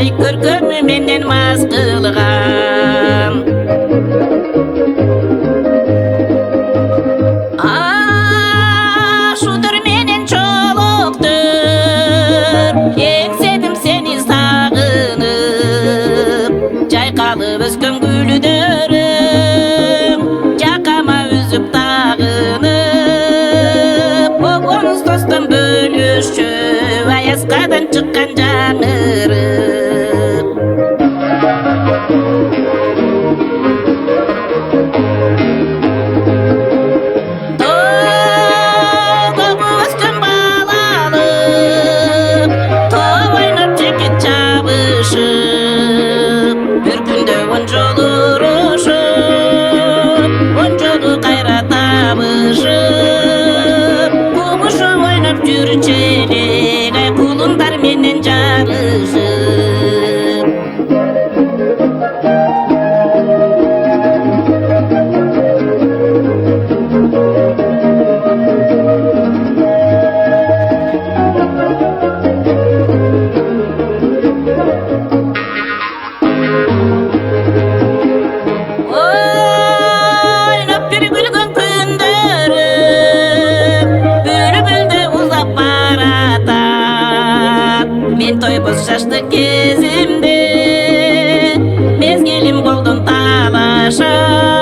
ай көргөнү менен мас кылган. Шудыр менен чолоктор еңседим сени сагынып, жайкалып өскөн гүлдөрүм жакама үзүп тагынып, обоңуз достон бөлүшчү аяскадан чыккан жаңырып. Bir günde onjolu uruşup, onjolu kayra tabışıp, kubuşu oynap жүрчелек, ай кулундар менен жарышып. Мен тойбуз шаштык кезимде мезгилим голдон талашат.